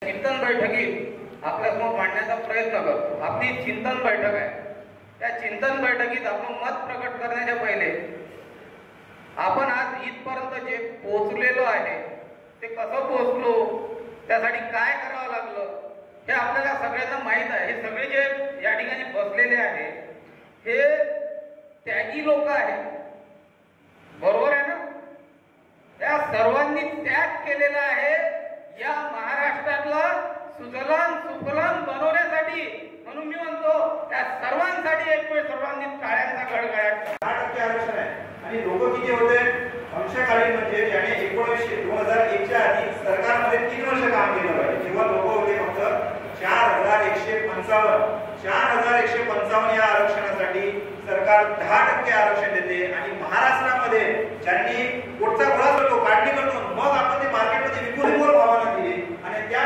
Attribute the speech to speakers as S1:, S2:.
S1: चिंतन बैठकीत आपल्यासमोर मांडण्याचा प्रयत्न करतो। आपली चिंतन बैठक आहे। त्या चिंतन बैठकीत आपण मत प्रकट करण्याच्या पहिले आपण आज इथपर्यंत जे पोहोचलेलो आहे ते कसं पोहोचलो, त्यासाठी काय करावं लागलं हे आपल्याला सगळ्यांना माहीत आहे। हे सगळे जे या ठिकाणी बसलेले आहे हे त्यागी लोक आहेत, बरोबर आहे ना? त्या सर्वांनी त्याग केलेला आहे या महाराष्ट्रातला सुजलाम सुफलाम बनवण्यासाठी। म्हणून मी म्हणतो त्या सर्वांसाठी एक वेळ सर्वांनी टाळ्यांचा गडगडाट।
S2: 10% आरक्षण आहे आणि लोक किती होते अंशकालीन, म्हणजे ज्याने 2001 च्या आधी सरकारमध्ये 3 वर्ष काम केलं पाहिजे तेव्हा लोक होते फक्त 4155 या आरक्षणासाठी सरकार 10% आरक्षण देते। आणि महाराष्ट्रामध्ये ज्यांनी पोटचा गोळा करतो, काढणी करतो, मग आपण ते मार्केटमध्ये विपुल भावाने दिले आणि त्या